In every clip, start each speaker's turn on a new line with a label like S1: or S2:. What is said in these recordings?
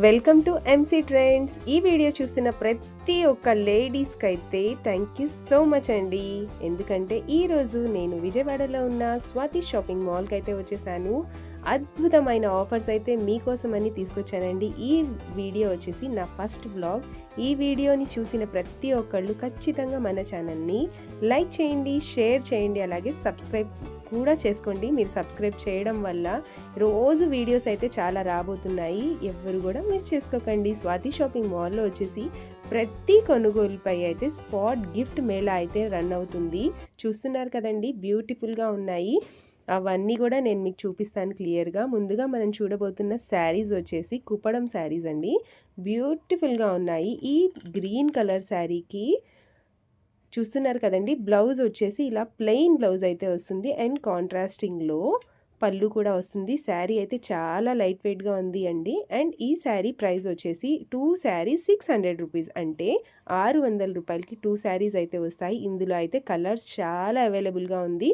S1: Welcome to MC trends. ఈ video చూసిన ప్రతి ఒక్క లేడీస్కి అయితే థ్యాంక్ యూ సో మచ్ అండి. ఎందుకంటే ఈరోజు నేను విజయవాడలో ఉన్న స్వాతి షాపింగ్ మాల్కి అయితే వచ్చేసాను. అద్భుతమైన ఆఫర్స్ అయితే మీకోసమని తీసుకొచ్చానండి. ఈ వీడియో వచ్చేసి నా ఫస్ట్ బ్లాగ్. ఈ వీడియోని చూసిన ప్రతి ఒక్కళ్ళు ఖచ్చితంగా మన ఛానల్ని లైక్ చేయండి, షేర్ చేయండి, అలాగే సబ్స్క్రైబ్ కూడా చేసుకోండి. మీరు సబ్స్క్రైబ్ చేయడం వల్ల రోజు వీడియోస్ అయితే చాలా రాబోతున్నాయి. ఎవ్వరు కూడా మిస్ చేసుకోకండి. స్వాతి షాపింగ్ మాల్లో వచ్చేసి ప్రతి కొనుగోలుపై అయితే స్పాట్ గిఫ్ట్ మేళా అయితే రన్ అవుతుంది. చూస్తున్నారు కదండి, బ్యూటిఫుల్గా ఉన్నాయి. అవన్నీ కూడా నేను మీకు చూపిస్తాను క్లియర్గా. ముందుగా మనం చూడబోతున్న శారీస్ వచ్చేసి కుప్పడం శారీస్ అండి. బ్యూటిఫుల్గా ఉన్నాయి. ఈ గ్రీన్ కలర్ శారీకి చూస్తున్నారు కదండి, బ్లౌజ్ వచ్చేసి ఇలా ప్లెయిన్ బ్లౌజ్ అయితే వస్తుంది అండ్ కాంట్రాస్టింగ్లో పళ్ళు కూడా వస్తుంది. శారీ అయితే చాలా లైట్ వెయిట్గా ఉంది అండి. అండ్ ఈ శారీ ప్రైస్ వచ్చేసి 2 శారీస్ 600 రూపీస్, అంటే 600 రూపాయలకి 2 శారీస్ అయితే వస్తాయి. ఇందులో అయితే కలర్స్ చాలా అవైలబుల్గా ఉంది.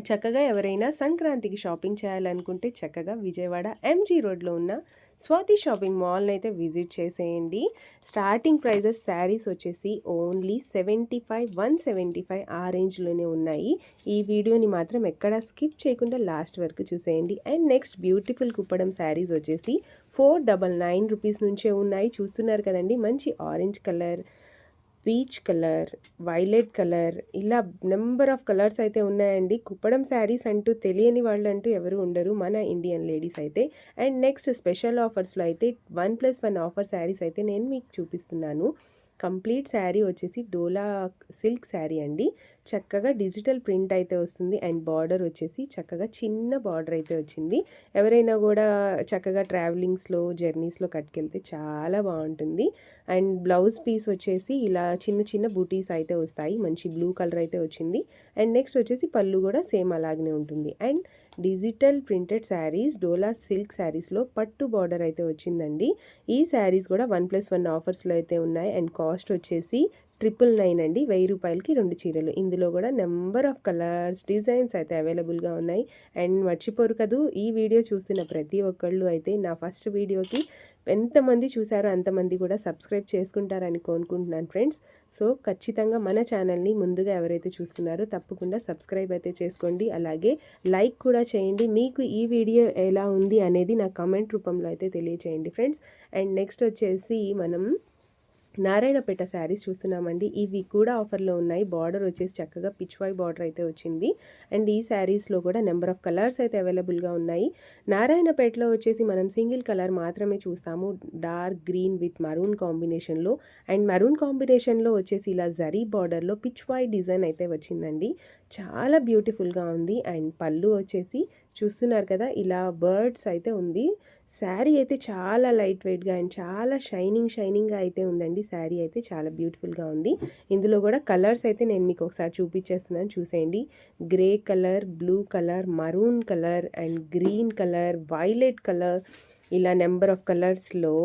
S1: చక్కగా ఎవరైనా సంక్రాంతికి షాపింగ్ చేయాలనుకుంటే చక్కగా విజయవాడ ఎంజీ రోడ్లో ఉన్న స్వాతి షాపింగ్ మాల్ని అయితే విజిట్ చేసేయండి. స్టార్టింగ్ ప్రైజెస్ శారీస్ వచ్చేసి ఓన్లీ 75, 175 ఆ రేంజ్లోనే ఉన్నాయి. ఈ వీడియోని మాత్రం ఎక్కడ స్కిప్ చేయకుండా లాస్ట్ వరకు చూసేయండి. And next beautiful Kuppadam saris వచ్చేసి 499 రూపీస్ నుంచే ఉన్నాయి. చూస్తున్నారు కదండి, మంచి orange colour, peach colour, violet colour, ఇలా నెంబర్ ఆఫ్ కలర్స్ అయితే ఉన్నాయండి. కుప్పడం శారీస్ అంటూ తెలియని వాళ్ళు అంటూ ఎవరు ఉండరు మన ఇండియన్ లేడీస్ అయితే. అండ్ నెక్స్ట్ స్పెషల్ ఆఫర్స్లో అయితే 1+1 ఆఫర్ శారీస్ అయితే నేను మీకు చూపిస్తున్నాను. కంప్లీట్ శారీ వచ్చేసి డోలా సిల్క్ శారీ అండి. చక్కగా డిజిటల్ ప్రింట్ అయితే వస్తుంది అండ్ బార్డర్ వచ్చేసి చక్కగా చిన్న బార్డర్ అయితే వచ్చింది. ఎవరైనా కూడా చక్కగా ట్రావెలింగ్స్లో జర్నీస్లో కట్టుకెళ్తే చాలా బాగుంటుంది. అండ్ బ్లౌజ్ పీస్ వచ్చేసి ఇలా చిన్న చిన్న బూటీస్ అయితే వస్తాయి. మంచి బ్లూ కలర్ అయితే వచ్చింది. అండ్ నెక్స్ట్ వచ్చేసి పళ్ళు కూడా సేమ్ అలాగనే ఉంటుంది. And digital printed saris dola silk శారీస్లో పట్టు బార్డర్ అయితే వచ్చిందండి. ఈ శారీస్ కూడా 1+1 ఆఫర్స్లో అయితే ఉన్నాయి. అండ్ కాస్ట్ వచ్చేసి 999 అండి. 1000 రూపాయలకి 2 చీరలు. ఇందులో కూడా నెంబర్ ఆఫ్ కలర్స్, డిజైన్స్ అయితే అవైలబుల్గా ఉన్నాయి. అండ్ మర్చిపోరు కదూ, ఈ వీడియో చూసిన ప్రతి ఒక్కళ్ళు అయితే నా ఫస్ట్ వీడియోకి ఎంతమంది చూసారో అంతమంది కూడా సబ్స్క్రైబ్ చేసుకుంటారని కోరుకుంటున్నాను ఫ్రెండ్స్. సో ఖచ్చితంగా మన ఛానల్ని ముందుగా ఎవరైతే చూస్తున్నారో తప్పకుండా సబ్స్క్రైబ్ అయితే చేసుకోండి, అలాగే లైక్ కూడా చేయండి. మీకు ఈ వీడియో ఎలా ఉంది అనేది నా కామెంట్ రూపంలో అయితే తెలియచేయండి ఫ్రెండ్స్. అండ్ నెక్స్ట్ వచ్చేసి మనం నారాయణపేట శారీస్ చూస్తున్నామండి. ఇవి కూడా ఆఫర్లో ఉన్నాయి. బార్డర్ వచ్చేసి చక్కగా పిచ్వాయ్ బార్డర్ అయితే వచ్చింది. అండ్ ఈ శారీస్లో కూడా నెంబర్ ఆఫ్ కలర్స్ అయితే అవైలబుల్గా ఉన్నాయి. నారాయణపేటలో వచ్చేసి మనం సింగిల్ కలర్ మాత్రమే చూస్తాము, డార్క్ గ్రీన్ విత్ మరూన్ కాంబినేషన్లో. అండ్ మరూన్ కాంబినేషన్లో వచ్చేసి ఇలా జరీ బార్డర్లో పిచ్వాయ్ డిజైన్ అయితే వచ్చిందండి. చాలా బ్యూటిఫుల్గా ఉంది. అండ్ పళ్ళు వచ్చేసి చూస్తున్నారు కదా, ఇలా బర్డ్స్ అయితే ఉంది. శారీ అయితే చాలా లైట్ వెయిట్గా అండ్ చాలా షైనింగ్గా అయితే ఉందండి. శారీ అయితే చాలా బ్యూటిఫుల్గా ఉంది. ఇందులో కూడా కలర్స్ అయితే నేను మీకు ఒకసారి చూపించేస్తున్నాను, చూసేయండి. Grey colour, blue colour, maroon colour and green colour, violet colour, ఇలా నెంబర్ ఆఫ్ కలర్స్లో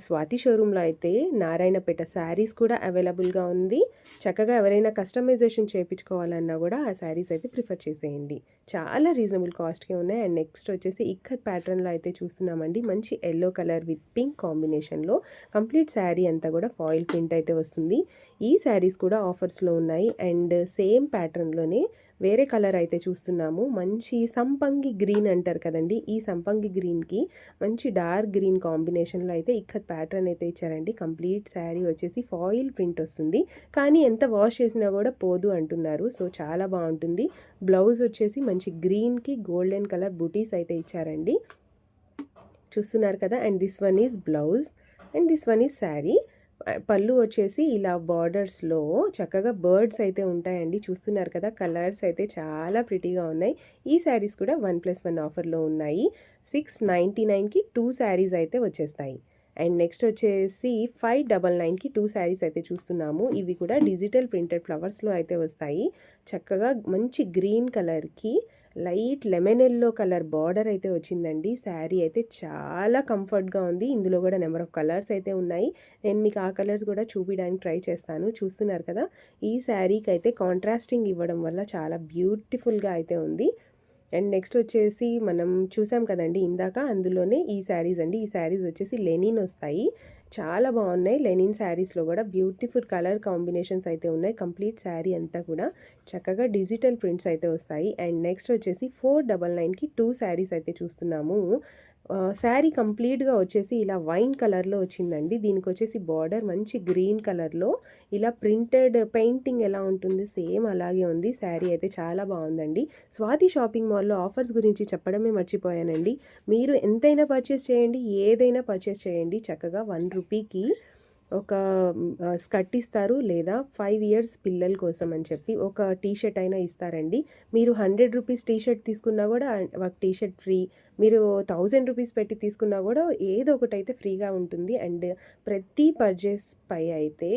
S1: స్వాతి షోరూంలో అయితే నారాయణపేట శారీస్ కూడా అవైలబుల్గా ఉంది. చక్కగా ఎవరైనా కస్టమైజేషన్ చేయించుకోవాలన్నా కూడా ఆ శారీస్ అయితే ప్రిఫర్ చేసేయండి. చాలా రీజనబుల్ కాస్ట్కే ఉన్నాయి. అండ్ నెక్స్ట్ వచ్చేసి ఇక్కత్ ప్యాటర్న్లో అయితే చూస్తున్నామండి. మంచి ఎల్లో కలర్ విత్ పింక్ కాంబినేషన్లో కంప్లీట్ శారీ అంతా కూడా ఫాయిల్ ప్రింట్ అయితే వస్తుంది. ఈ శారీస్ కూడా ఆఫర్స్లో ఉన్నాయి. అండ్ సేమ్ ప్యాటర్న్లోనే వేరే కలర్ అయితే చూస్తున్నాము. మంచి సంపంగి గ్రీన్ అంటారు కదండి, ఈ సంపంగి గ్రీన్కి మంచి డార్క్ గ్రీన్ కాంబినేషన్లో అయితే ఇక్కత్ ప్యాటర్న్ అయితే ఇచ్చారండి. కంప్లీట్ శారీ వచ్చేసి ఫాయిల్ ప్రింట్ వస్తుంది, కానీ ఎంత వాష్ చేసినా కూడా పోదు అంటున్నారు. సో చాలా బాగుంటుంది. బ్లౌజ్ వచ్చేసి మంచి గ్రీన్కి గోల్డెన్ కలర్ బూటీస్ అయితే ఇచ్చారండి. చూస్తున్నారు కదా. And this one is blouse and this one is sari. పళ్ళు వచ్చేసి ఇలా బార్డర్స్లో చక్కగా బర్డ్స్ అయితే ఉంటాయండి. చూస్తున్నారు కదా, కలర్స్ అయితే చాలా ప్రిటీగా ఉన్నాయి. ఈ శారీస్ కూడా 1+1 ఆఫర్లో ఉన్నాయి. 699కి 2 శారీస్ అయితే వచ్చేస్తాయి. అండ్ నెక్స్ట్ వచ్చేసి 599కి 2 శారీస్ అయితే చూస్తున్నాము. ఇవి కూడా డిజిటల్ ప్రింటెడ్ ఫ్లవర్స్లో అయితే వస్తాయి. చక్కగా మంచి గ్రీన్ కలర్కి light lemon yellow colour border అయితే వచ్చిందండి. శారీ అయితే చాలా కంఫర్ట్గా ఉంది. ఇందులో కూడా నెంబర్ ఆఫ్ కలర్స్ అయితే ఉన్నాయి. నేను మీకు ఆ కలర్స్ కూడా చూపించడానికి ట్రై చేస్తాను. చూస్తున్నారు కదా, ఈ శారీకి అయితే కాంట్రాస్టింగ్ ఇవ్వడం వల్ల చాలా బ్యూటిఫుల్గా అయితే ఉంది. అండ్ నెక్స్ట్ వచ్చేసి మనం చూసాం కదండీ ఇందాక, అందులోనే ఈ శారీస్ అండి. ఈ శారీస్ వచ్చేసి లెనిన్ వస్తాయి. చాలా బాగున్నాయి. లెనిన్ శారీస్లో కూడా బ్యూటిఫుల్ కలర్ కాంబినేషన్స్ అయితే ఉన్నాయి. కంప్లీట్ శారీ అంతా కూడా చక్కగా డిజిటల్ ప్రింట్స్ అయితే వస్తాయి. అండ్ నెక్స్ట్ వచ్చేసి 499కి 2 శారీస్ అయితే చూస్తున్నాము. శారీ కంప్లీట్గా వచ్చేసి ఇలా వైన్ కలర్లో వచ్చిందండి. దీనికి వచ్చేసి బార్డర్ మంచి గ్రీన్ కలర్లో ఇలా ప్రింటెడ్ పెయింటింగ్ ఎలా ఉంటుంది సేమ్ అలాగే ఉంది. శారీ అయితే చాలా బాగుందండి. స్వాతి షాపింగ్ మాల్లో ఆఫర్స్ గురించి చెప్పడమే మర్చిపోయానండి. మీరు ఎంతైనా పర్చేస్ చేయండి, ఏదైనా పర్చేస్ చేయండి, చక్కగా 1 రూపీకి ఒక స్కర్ట్ ఇస్తారు, లేదా 5 ఇయర్స్ పిల్లల కోసం అని చెప్పి ఒక టీ షర్ట్ అయినా ఇస్తారండి. మీరు 100 రూపీస్ టీ షర్ట్ తీసుకున్నా కూడా ఒక టీ షర్ట్ ఫ్రీ. మీరు 1000 రూపీస్ పెట్టి తీసుకున్నా కూడా ఏదో ఒకటైతే ఫ్రీగా ఉంటుంది. అండ్ ప్రతి పర్చేస్ పై అయితే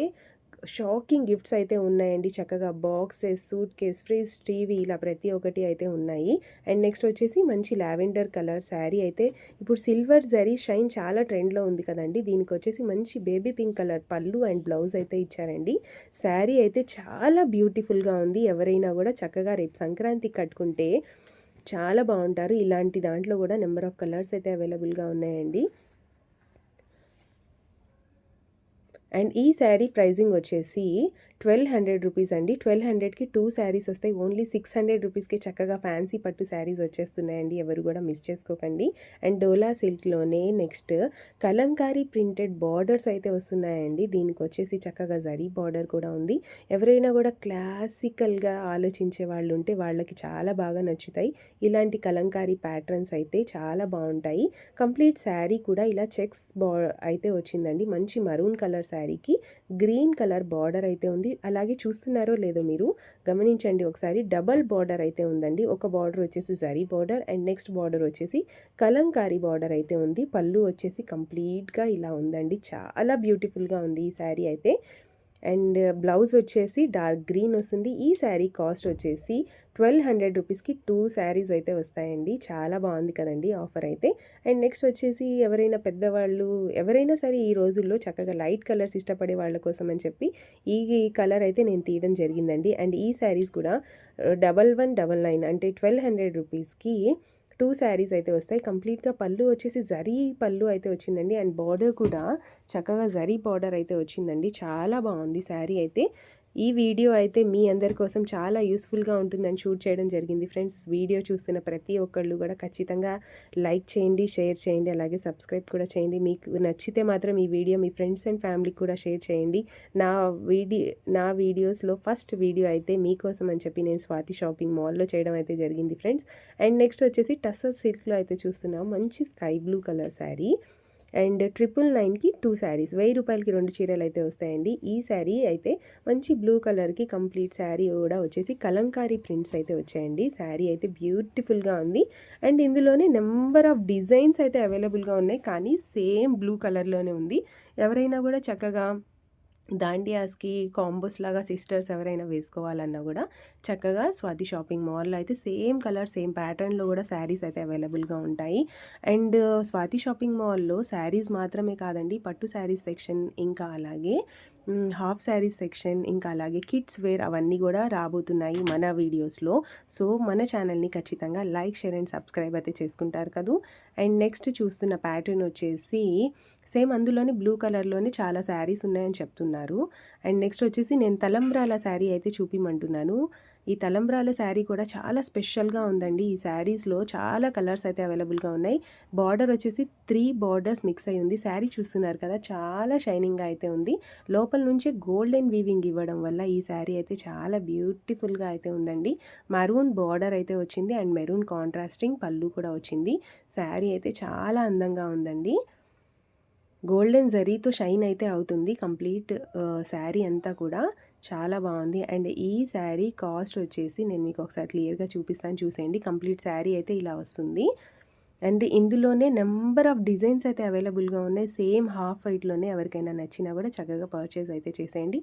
S1: షాకింగ్ గిఫ్ట్స్ అయితే ఉన్నాయండి. చక్కగా boxes, suit case, fridge, TV ఇలా ప్రతి ఒక్కటి అయితే ఉన్నాయి. అండ్ నెక్స్ట్ వచ్చేసి మంచి లావెండర్ కలర్ శారీ అయితే ఇప్పుడు సిల్వర్ జరీ షైన్ చాలా ట్రెండ్లో ఉంది కదండి. దీనికి వచ్చేసి మంచి బేబీ పింక్ కలర్ పళ్ళు అండ్ బ్లౌజ్ అయితే ఇచ్చారండి. శారీ అయితే చాలా బ్యూటిఫుల్గా ఉంది. ఎవరైనా కూడా చక్కగా రేపు సంక్రాంతికి కట్టుకుంటే చాలా బాగుంటారు. ఇలాంటి దాంట్లో కూడా నెంబర్ ఆఫ్ కలర్స్ అయితే అవైలబుల్గా ఉన్నాయండి. అండ్ ఈ శారీ ప్రైజింగ్ వచ్చేసి 1200 రూపీస్ అండి. 1200కి 2 శారీస్ వస్తాయి. ఓన్లీ 600 రూపీస్కి చక్కగా ఫ్యాన్సీ పట్టు శారీస్ వచ్చేస్తున్నాయండి. ఎవరు కూడా మిస్ చేసుకోకండి. అండ్ డోలా సిల్క్లోనే నెక్స్ట్ కలంకారీ ప్రింటెడ్ బార్డర్స్ అయితే వస్తున్నాయండి. దీనికి వచ్చేసి చక్కగా జరీ బార్డర్ కూడా ఉంది. ఎవరైనా కూడా క్లాసికల్గా ఆలోచించే వాళ్ళు ఉంటే వాళ్ళకి చాలా బాగా నచ్చుతాయి. ఇలాంటి కలంకారీ ప్యాటర్న్స్ అయితే చాలా బాగుంటాయి. కంప్లీట్ శారీ కూడా ఇలా చెక్స్ అయితే వచ్చిందండి. మంచి మరూన్ కలర్ శారీకి గ్రీన్ కలర్ బార్డర్ అయితే ఉంది. అలాగే చూస్తున్నారో లేదో మీరు గమనించండి ఒకసారి, డబల్ బార్డర్ అయితే ఉందండి. ఒక బార్డర్ వచ్చేసి zari border and next border వచ్చేసి కలంకారీ బార్డర్ అయితే ఉంది. పళ్ళు వచ్చేసి కంప్లీట్గా ఇలా ఉందండి. చాలా బ్యూటిఫుల్గా ఉంది ఈ శారీ అయితే. అండ్ బ్లౌజ్ వచ్చేసి డార్క్ గ్రీన్ వస్తుంది. ఈ శారీ కాస్ట్ వచ్చేసి 1200 రూపీస్కి 2 శారీస్ అయితే వస్తాయండి. చాలా బాగుంది కదండి ఆఫర్ అయితే. అండ్ నెక్స్ట్ వచ్చేసి ఎవరైనా పెద్దవాళ్ళు ఎవరైనా సరే ఈ రోజుల్లో చక్కగా లైట్ కలర్స్ ఇష్టపడే వాళ్ళ కోసం అని చెప్పి ఈ కలర్ అయితే నేను తీయడం జరిగిందండి. అండ్ ఈ శారీస్ కూడా 1199 అంటే 1200 రూపీస్కి 2 శారీస్ అయితే వస్తాయి. కంప్లీట్గా పళ్ళు వచ్చేసి జరీ పళ్ళు అయితే వచ్చిందండి. అండ్ బార్డర్ కూడా చక్కగా జరీ బార్డర్ అయితే వచ్చిందండి. చాలా బాగుంది శారీ అయితే. ఈ వీడియో అయితే మీ అందరి కోసం చాలా యూస్ఫుల్గా ఉంటుందని షూట్ చేయడం జరిగింది ఫ్రెండ్స్. వీడియో చూస్తున్న ప్రతి ఒక్కళ్ళు కూడా ఖచ్చితంగా లైక్ చేయండి, షేర్ చేయండి, అలాగే సబ్స్క్రైబ్ కూడా చేయండి. మీకు నచ్చితే మాత్రం ఈ వీడియో మీ ఫ్రెండ్స్ అండ్ ఫ్యామిలీకి కూడా షేర్ చేయండి. నా వీడియోస్లో ఫస్ట్ వీడియో అయితే మీకోసం అని చెప్పి నేను స్వాతి షాపింగ్ మాల్లో చేయడం అయితే జరిగింది ఫ్రెండ్స్. అండ్ నెక్స్ట్ వచ్చేసి టస్సర్ సిల్క్లో అయితే చూస్తున్నాం. మంచి sky blue colour sari and 999కి 2 శారీస్, 1000 రూపాయలకి 2 చీరలు అయితే వస్తాయండి. ఈ శారీ అయితే మంచి బ్లూ కలర్కి కంప్లీట్ శారీ కూడా వచ్చేసి కలంకారీ ప్రింట్స్ అయితే వచ్చాయండి. శారీ అయితే బ్యూటిఫుల్గా ఉంది. అండ్ ఇందులోనే నెంబర్ ఆఫ్ డిజైన్స్ అయితే అవైలబుల్గా ఉన్నాయి, కానీ సేమ్ బ్లూ కలర్లోనే ఉంది. ఎవరైనా కూడా చక్కగా దాండియాస్కి కాంబోస్ లాగా సిస్టర్స్ ఎవరైనా వేసుకోవాలన్నా కూడా చక్కగా స్వాతి షాపింగ్ మాల్లో అయితే సేమ్ కలర్ సేమ్ ప్యాటర్న్లో కూడా శారీస్ అయితే అవైలబుల్గా ఉంటాయి. అండ్ స్వాతి షాపింగ్ మాల్లో శారీస్ మాత్రమే కాదండి, పట్టు శారీస్ సెక్షన్, ఇంకా అలాగే హాఫ్ శారీస్ సెక్షన్, ఇంకా అలాగే కిడ్స్ వేర్ అవన్నీ కూడా రాబోతున్నాయి మన వీడియోస్లో. సో మన ఛానల్ని ఖచ్చితంగా లైక్, షేర్ అండ్ సబ్స్క్రైబ్ అయితే చేసుకుంటారు కదా. అండ్ నెక్స్ట్ చూస్తున్న ప్యాటర్న్ వచ్చేసి సేమ్ అందులోని బ్లూ కలర్లోనే చాలా శారీస్ ఉన్నాయని చెప్తున్నారు. అండ్ నెక్స్ట్ వచ్చేసి నేను తలంబ్రాల శారీ అయితే చూపిమంటున్నాను. ఈ తలంబ్రాల శారీ కూడా చాలా స్పెషల్గా ఉందండి. ఈ శారీస్లో చాలా కలర్స్ అయితే అవైలబుల్గా ఉన్నాయి. బార్డర్ వచ్చేసి 3 బార్డర్స్ మిక్స్ అయి ఉంది. శారీ చూస్తున్నారు కదా, చాలా షైనింగ్గా అయితే ఉంది. లోపల నుంచే గోల్డెన్ వీవింగ్ ఇవ్వడం వల్ల ఈ శారీ అయితే చాలా బ్యూటిఫుల్గా అయితే ఉందండి. మరూన్ బార్డర్ అయితే వచ్చింది అండ్ మెరూన్ కాంట్రాస్టింగ్ పళ్ళు కూడా వచ్చింది. శారీ అయితే చాలా అందంగా ఉందండి. గోల్డెన్ జరీతో షైన్ అయితే అవుతుంది కంప్లీట్ శారీ అంతా కూడా. చాలా బాగుంది. అండ్ ఈ శారీ కాస్ట్ వచ్చేసి నేను మీకు ఒకసారి క్లియర్గా చూపిస్తాను, చూసేయండి. కంప్లీట్ శారీ అయితే ఇలా వస్తుంది. అండ్ ఇందులోనే నెంబర్ ఆఫ్ డిజైన్స్ అయితే అవైలబుల్గా ఉన్నాయి. సేమ్ హాఫ్ వైట్లోనే ఎవరికైనా నచ్చినా కూడా చక్కగా పర్చేస్ అయితే చేసేయండి.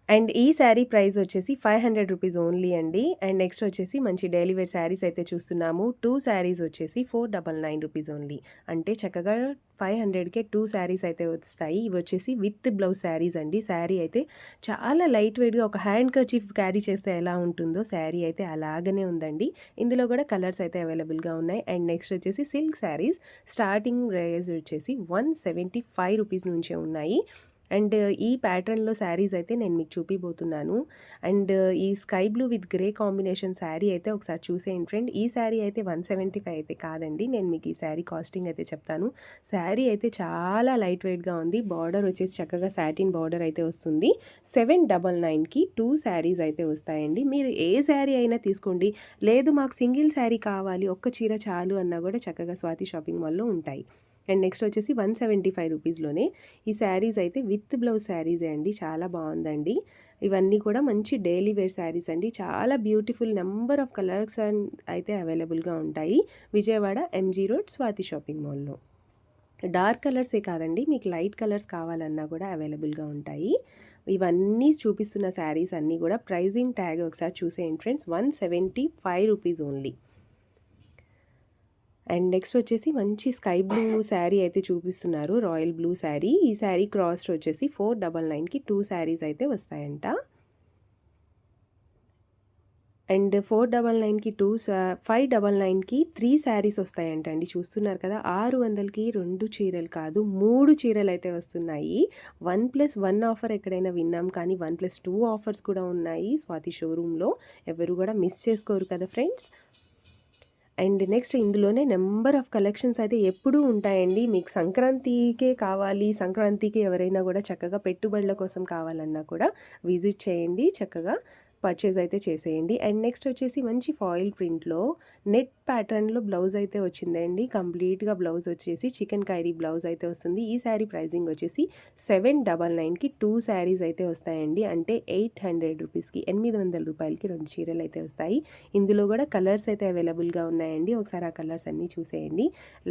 S1: అండ్ ఈ శారీ ప్రైస్ వచ్చేసి 500 రూపీస్ ఓన్లీ అండి. అండ్ నెక్స్ట్ వచ్చేసి మంచి డైలీ వేర్ శారీస్ అయితే చూస్తున్నాము. 2 శారీస్ వచ్చేసి 499 రూపీస్ ఓన్లీ. అంటే చక్కగా 500కే 2 శారీస్ అయితే వస్తాయి. ఇవి వచ్చేసి విత్ బ్లౌజ్ శారీస్ అండి. శారీ అయితే చాలా లైట్ వెయిట్గా ఒక హ్యాండ్ కర్చీఫ్ క్యారీ చేస్తే ఎలా ఉంటుందో శారీ అయితే అలాగనే ఉందండి. ఇందులో కూడా కలర్స్ అయితే అవైలబుల్గా ఉన్నాయి. అండ్ నెక్స్ట్ వచ్చేసి సిల్క్ శారీస్ స్టార్టింగ్ ప్రైస్ వచ్చేసి 175 రూపీస్ నుంచే ఉన్నాయి. అండ్ ఈ ప్యాటర్న్‌లో శారీస్ అయితే నేను మీకు చూపిబోతున్నాను. అండ్ ఈ sky blue with grey combination sari అయితే ఒకసారి చూసేయండి ఫ్రెండ్. ఈ శారీ అయితే 175 అయితే కాదండి. నేను మీకు ఈ శారీ కాస్టింగ్ అయితే చెప్తాను. శారీ అయితే చాలా లైట్ వెయిట్‌గా ఉంది. బార్డర్ వచ్చేసి చక్కగా సాటిన్ బార్డర్ అయితే వస్తుంది. 799కి 2 శారీస్ అయితే వస్తాయండి. మీరు ఏ శారీ అయినా తీసుకోండి. లేదు మాకు సింగిల్ శారీ కావాలి, ఒక్క చీర చాలు అన్నా కూడా చక్కగా స్వాతి షాపింగ్ మాల్‌లో ఉంటాయి. అండ్ నెక్స్ట్ వచ్చేసి 175 రూపీస్‌లోనే ఈ శారీస్ అయితే విత్ బ్లౌజ్ శారీసే అండి. చాలా బాగుందండి. ఇవన్నీ కూడా మంచి డైలీ వేర్ శారీస్ అండి. చాలా బ్యూటిఫుల్ నెంబర్ ఆఫ్ కలర్స్ అయితే అవైలబుల్గా ఉంటాయి Vijayawada MG road Swathi shopping మాల్లో. డార్క్ కలర్సే కాదండి, మీకు లైట్ కలర్స్ కావాలన్నా కూడా అవైలబుల్గా ఉంటాయి. ఇవన్నీ చూపిస్తున్న శారీస్ అన్నీ కూడా ప్రైజింగ్ ట్యాగ్ ఒకసారి చూసేయండి friends. 175 rupees only. And next వచ్చేసి మంచి స్కై బ్లూ శారీ అయితే చూపిస్తున్నారు. Royal blue sari. ఈ శారీ కాస్ట్ వచ్చేసి 499కి 2 శారీస్ అయితే వస్తాయంట. అండ్ 499కి 599కి 3 శారీస్ వస్తాయంట అండి. చూస్తున్నారు కదా, 600కి 2 చీరలు కాదు 3 చీరలు అయితే వస్తున్నాయి. 1+1 ఆఫర్ ఎక్కడైనా విన్నాం, కానీ 1+2 ఆఫర్స్ కూడా ఉన్నాయి స్వాతి షోరూంలో. ఎవరు కూడా మిస్ చేసుకోరు కదా ఫ్రెండ్స్. అండ్ నెక్స్ట్ ఇందులోనే నెంబర్ ఆఫ్ కలెక్షన్స్ అయితే ఎప్పుడూ ఉంటాయండి. మీకు సంక్రాంతికే కావాలి, సంక్రాంతికి ఎవరైనా కూడా చక్కగా పెట్టుబడుల కోసం కావాలన్నా కూడా విజిట్ చేయండి, చక్కగా పర్చేజ్ అయితే చేసేయండి. అండ్ నెక్స్ట్ వచ్చేసి మంచి ఫాయిల్ ప్రింట్లో నెట్ ప్యాటర్న్లో బ్లౌజ్ అయితే వచ్చిందండి. కంప్లీట్గా బ్లౌజ్ వచ్చేసి చికెన్ కైరీ బ్లౌజ్ అయితే వస్తుంది. ఈ శారీ ప్రైజింగ్ వచ్చేసి 799కి 2 శారీస్ అయితే వస్తాయండి. అంటే 800 రూపీస్కి 800 రూపాయలకి 2 చీరలు అయితే వస్తాయి. ఇందులో కూడా కలర్స్ అయితే అవైలబుల్గా ఉన్నాయండి. ఒకసారి ఆ కలర్స్ అన్నీ చూసేయండి.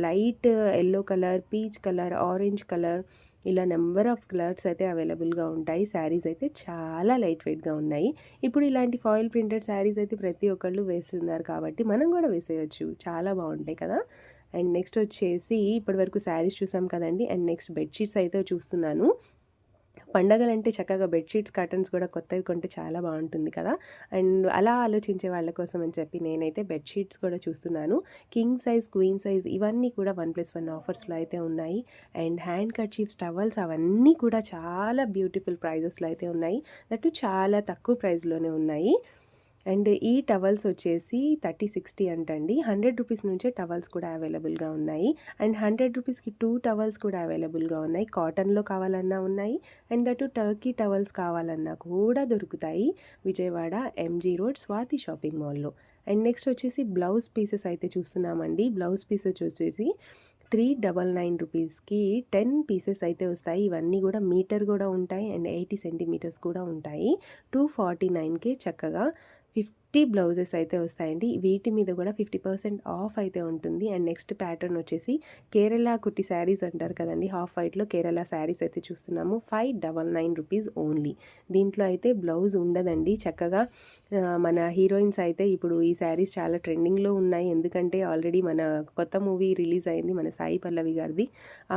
S1: Light yellow colour, peach colour, orange colour, ఇలా నెంబర్ ఆఫ్ కలర్స్ అయితే అవైలబుల్గా ఉంటాయి. శారీస్ అయితే చాలా లైట్ వెయిట్గా ఉన్నాయి. ఇప్పుడు ఇలాంటి ఫాయిల్ ప్రింటెడ్ శారీస్ అయితే ప్రతి ఒక్కళ్ళు వేస్తున్నారు కాబట్టి మనం కూడా వేసేయచ్చు. చాలా బాగుంటాయి కదా. అండ్ నెక్స్ట్ వచ్చేసి ఇప్పటివరకు శారీస్ చూసాం కదండి. అండ్ నెక్స్ట్ బెడ్షీట్స్ అయితే చూస్తున్నాను. పండగలంటే చక్కగా బెడ్షీట్స్, కర్టన్స్ కూడా కొత్తవి కొంటే చాలా బాగుంటుంది కదా. అండ్ అలా ఆలోచించే వాళ్ళ కోసం అని చెప్పి నేనైతే బెడ్షీట్స్ కూడా చూస్తున్నాను. కింగ్ సైజ్, క్వీన్ సైజ్ ఇవన్నీ కూడా 1+1 ఆఫర్స్లో అయితే ఉన్నాయి. అండ్ హ్యాండ్ కర్చీఫ్స్, టవల్స్ అవన్నీ కూడా చాలా బ్యూటిఫుల్ ప్రైజెస్లో అయితే ఉన్నాయి. దట్టు చాలా తక్కువ ప్రైస్లోనే ఉన్నాయి. అండ్ ఈ టవల్స్ వచ్చేసి 30-60 అంటండి. 100 రూపీస్ నుంచే టవల్స్ కూడా అవైలబుల్గా ఉన్నాయి. అండ్ 100 రూపీస్కి 2 టవల్స్ కూడా అవైలబుల్గా ఉన్నాయి. కాటన్లో కావాలన్నా ఉన్నాయి. అండ్ దట్టు టర్కీ టవల్స్ కావాలన్నా కూడా దొరుకుతాయి Vijayawada MG road Swathi shopping మాల్లో. అండ్ నెక్స్ట్ వచ్చేసి బ్లౌజ్ పీసెస్ అయితే చూస్తున్నామండి. బ్లౌజ్ పీసెస్ వచ్చేసి 399 రూపీస్కి 10 పీసెస్ అయితే వస్తాయి. ఇవన్నీ కూడా మీటర్ కూడా ఉంటాయి అండ్ 80 సెంటీమీటర్స్ కూడా ఉంటాయి. 249కే చక్కగా 50 బ్లౌజెస్ అయితే వస్తాయండి. వీటి మీద కూడా 50% ఆఫ్ అయితే ఉంటుంది. అండ్ నెక్స్ట్ ప్యాటర్న్ వచ్చేసి కేరళ కుట్టి శారీస్ అంటారు కదండి, హాఫ్ వైట్లో కేరళ శారీస్ అయితే చూస్తున్నాము. 599 రూపీస్ ఓన్లీ. దీంట్లో అయితే బ్లౌజ్ ఉండదండి. చక్కగా మన హీరోయిన్స్ అయితే ఇప్పుడు ఈ శారీస్ చాలా ట్రెండింగ్లో ఉన్నాయి. ఎందుకంటే ఆల్రెడీ మన కొత్త మూవీ రిలీజ్ అయింది మన సాయి పల్లవి గారిది.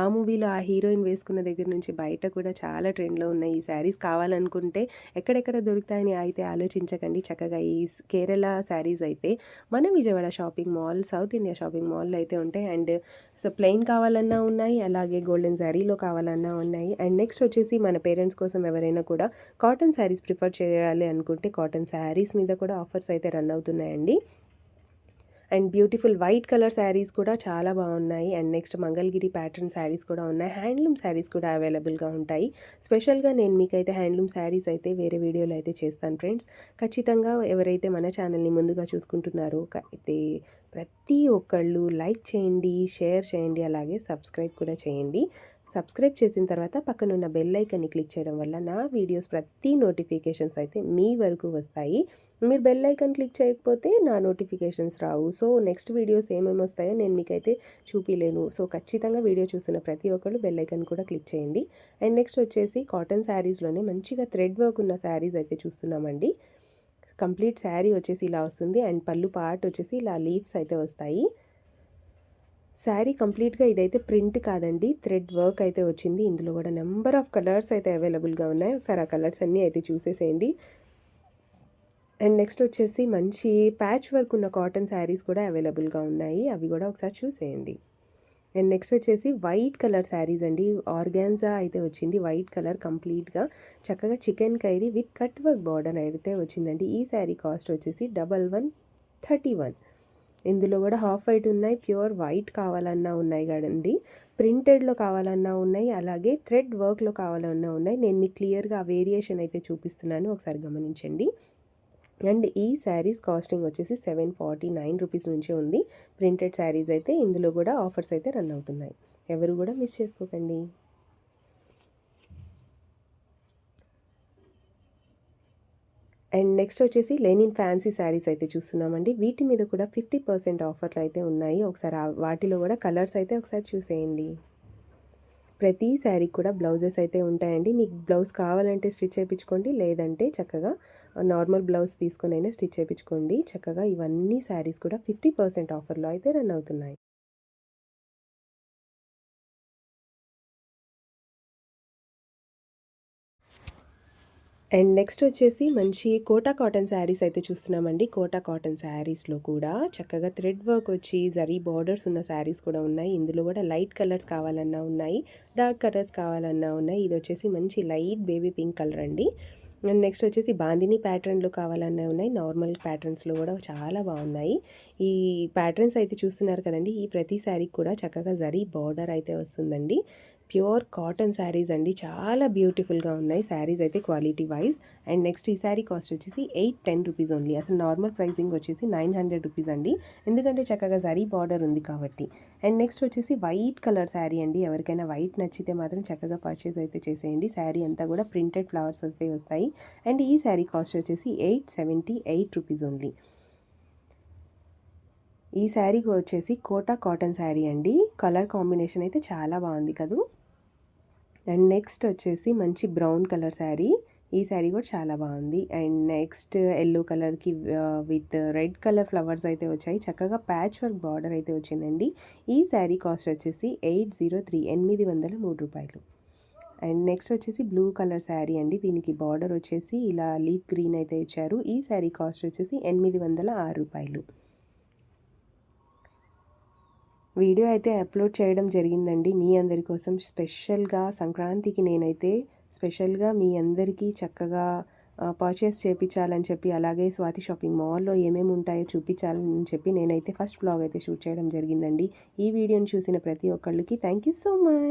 S1: ఆ మూవీలో ఆ హీరోయిన్ వేసుకున్న దగ్గర నుంచి బయట కూడా చాలా ట్రెండ్లో ఉన్నాయి ఈ శారీస్. కావాలనుకుంటే ఎక్కడెక్కడ దొరుకుతాయని అయితే ఆలోచించకండి. చక్కగా ఈ కేరళ శారీస్ అయితే మన Vijayawada shopping mall, south India shopping మాల్లో అయితే ఉంటాయి. అండ్ సో ప్లెయిన్ కావాలన్నా ఉన్నాయి, అలాగే గోల్డెన్ శారీలో కావాలన్నా ఉన్నాయి. అండ్ నెక్స్ట్ వచ్చేసి మన పేరెంట్స్ కోసం ఎవరైనా కూడా కాటన్ శారీస్ ప్రిఫర్ చేయాలి అనుకుంటే కాటన్ శారీస్ మీద కూడా ఆఫర్స్ అయితే రన్ అవుతున్నాయండి. And beautiful white colour saris కూడా చాలా బాగున్నాయి. And next Mangalagiri pattern saris కూడా ఉన్నాయి. హ్యాండ్లూమ్ శారీస్ కూడా అవైలబుల్గా ఉంటాయి. స్పెషల్గా నేను మీకైతే హ్యాండ్లూమ్ శారీస్ అయితే వేరే వీడియోలో అయితే చేస్తాను ఫ్రెండ్స్. ఖచ్చితంగా ఎవరైతే మన ఛానల్ని ముందుగా చూసుకుంటున్నారో అయితే ప్రతి ఒక్కళ్ళు లైక్ చేయండి, షేర్ చేయండి, అలాగే సబ్స్క్రైబ్ కూడా చేయండి. సబ్స్క్రైబ్ చేసిన తర్వాత పక్కనున్న బెల్ ఐకాన్ని క్లిక్ చేయడం వల్ల నా వీడియోస్ ప్రతి నోటిఫికేషన్స్ అయితే మీ వరకు వస్తాయి. మీరు బెల్ ఐకాన్ క్లిక్ చేయకపోతే నా నోటిఫికేషన్స్ రావు. సో నెక్స్ట్ వీడియోస్ ఏమేమి వస్తాయో నేను మీకైతే చూపిలేను. సో ఖచ్చితంగా వీడియో చూసిన ప్రతి ఒక్కళ్ళు బెల్ ఐకాన్ కూడా క్లిక్ చేయండి. అండ్ నెక్స్ట్ వచ్చేసి కాటన్ శారీస్లోనే మంచిగా థ్రెడ్ వర్క్ ఉన్న శారీస్ అయితే చూస్తున్నామండి. కంప్లీట్ శారీ వచ్చేసి ఇలా వస్తుంది అండ్ పళ్ళు పార్ట్ వచ్చేసి ఇలా లీవ్స్ అయితే వస్తాయి. శారీ కంప్లీట్గా ఇదైతే ప్రింట్ కాదండి, థ్రెడ్ వర్క్ అయితే వచ్చింది. ఇందులో కూడా నెంబర్ ఆఫ్ కలర్స్ అయితే అవైలబుల్గా ఉన్నాయి. ఒకసారి ఆ కలర్స్ అన్నీ అయితే చూసేసేయండి. అండ్ నెక్స్ట్ వచ్చేసి మంచి ప్యాచ్ వర్క్ ఉన్న కాటన్ శారీస్ కూడా అవైలబుల్గా ఉన్నాయి, అవి కూడా ఒకసారి చూసేయండి. అండ్ నెక్స్ట్ వచ్చేసి వైట్ కలర్ శారీస్ అండి. ఆర్గాన్జా అయితే వచ్చింది, వైట్ కలర్ కంప్లీట్గా చక్కగా chicken Kyrie with cut work border అయితే వచ్చిందండి. ఈ శారీ కాస్ట్ వచ్చేసి 1131. ఇందులో కూడా హాఫ్ వైట్ ఉన్నాయి, ప్యూర్ వైట్ కావాలన్నా ఉన్నాయి కదండి, ప్రింటెడ్లో కావాలన్నా ఉన్నాయి, అలాగే థ్రెడ్ వర్క్లో కావాలన్నా ఉన్నాయి. నేను మీకు క్లియర్గా ఆ వేరియేషన్ అయితే చూపిస్తున్నాను, ఒకసారి గమనించండి. అండ్ ఈ శారీస్ కాస్టింగ్ వచ్చేసి 749 రూపీస్ నుంచే ఉంది. ప్రింటెడ్ శారీస్ అయితే ఇందులో కూడా ఆఫర్స్ అయితే రన్ అవుతున్నాయి, ఎవరు కూడా మిస్ చేసుకోకండి. అండ్ నెక్స్ట్ వచ్చేసి లెనిన్ ఫ్యాన్సీ శారీస్ అయితే చూస్తున్నామండి. వీటి మీద కూడా 50% ఆఫర్లు అయితే ఉన్నాయి. ఒకసారి వాటిలో కూడా కలర్స్ అయితే ఒకసారి చూసేయండి. ప్రతి శారీకి కూడా బ్లౌజెస్ అయితే ఉంటాయండి. మీకు బ్లౌజ్ కావాలంటే స్టిచ్ చేయించుకోండి, లేదంటే చక్కగా నార్మల్ బ్లౌజ్ తీసుకొని అయినా స్టిచ్ చేయించుకోండి. చక్కగా ఇవన్నీ శారీస్ కూడా 50% ఆఫర్లో అయితే రన్ అవుతున్నాయి. అండ్ నెక్స్ట్ వచ్చేసి మంచి కోటా కాటన్ శారీస్ అయితే చూస్తున్నామండి. కోటా కాటన్ శారీస్లో కూడా చక్కగా థ్రెడ్ వర్క్ వచ్చి జరీ బార్డర్స్ ఉన్న శారీస్ కూడా ఉన్నాయి. ఇందులో కూడా లైట్ కలర్స్ కావాలన్నా ఉన్నాయి, డార్క్ కలర్స్ కావాలన్నా ఉన్నాయి. ఇది వచ్చేసి మంచి లైట్ బేబీ పింక్ కలర్ అండి. అండ్ నెక్స్ట్ వచ్చేసి బాందిని ప్యాటర్న్లో కావాలన్నా ఉన్నాయి, నార్మల్ ప్యాటర్న్స్లో కూడా చాలా బాగున్నాయి. ఈ ప్యాటర్న్స్ అయితే చూస్తున్నారు కదండి, ఈ ప్రతి శారీకి కూడా చక్కగా జరీ బార్డర్ అయితే వస్తుందండి. ప్యూర్ కాటన్ శారీస్ అండి, చాలా బ్యూటిఫుల్గా ఉన్నాయి శారీస్ అయితే క్వాలిటీ వైజ్. అండ్ నెక్స్ట్ ఈ శారీ కాస్ట్ వచ్చేసి 810 రూపీస్ ఓన్లీ. అసలు నార్మల్ ప్రైసింగ్ వచ్చేసి 900 రూపీస్ అండి, ఎందుకంటే చక్కగా జరీ బార్డర్ ఉంది కాబట్టి. అండ్ నెక్స్ట్ వచ్చేసి వైట్ కలర్ శారీ అండి. ఎవరికైనా వైట్ నచ్చితే మాత్రం చక్కగా పర్చేస్ అయితే చేసేయండి. శారీ అంతా కూడా ప్రింటెడ్ ఫ్లవర్స్ అయితే వస్తాయి. అండ్ ఈ శారీ కాస్ట్ వచ్చేసి 878 రూపీస్ ఓన్లీ. ఈ శారీకి వచ్చేసి కోటా కాటన్ శారీ అండి. కలర్ కాంబినేషన్ అయితే చాలా బాగుంది కదా. అండ్ నెక్స్ట్ వచ్చేసి మంచి బ్రౌన్ కలర్ శారీ. ఈ శారీ కూడా చాలా బాగుంది. అండ్ నెక్స్ట్ ఎల్లో కలర్కి విత్ రెడ్ కలర్ ఫ్లవర్స్ అయితే వచ్చాయి. చక్కగా ప్యాచ్ వర్క్ బార్డర్ అయితే వచ్చిందండి. ఈ శారీ కాస్ట్ వచ్చేసి 803 రూపాయలు. అండ్ నెక్స్ట్ వచ్చేసి బ్లూ కలర్ శారీ అండి. దీనికి బార్డర్ వచ్చేసి ఇలా లీఫ్ గ్రీన్ అయితే ఇచ్చారు. ఈ శారీ కాస్ట్ వచ్చేసి 806 రూపాయలు. వీడియో అయితే అప్లోడ్ చేయడం జరిగిందండి మీ అందరి కోసం స్పెషల్గా. సంక్రాంతికి నేనైతే స్పెషల్గా మీ అందరికీ చక్కగా పర్చేస్ చేయించాలని చెప్పి, అలాగే స్వాతి షాపింగ్ మాల్లో ఏమేమి ఉంటాయో చూపించాలని చెప్పి నేనైతే ఫస్ట్ బ్లాగ్ అయితే షూట్ చేయడం జరిగిందండి. ఈ వీడియోని చూసిన ప్రతి ఒక్కళ్ళకి థ్యాంక్ యూ సో మచ్.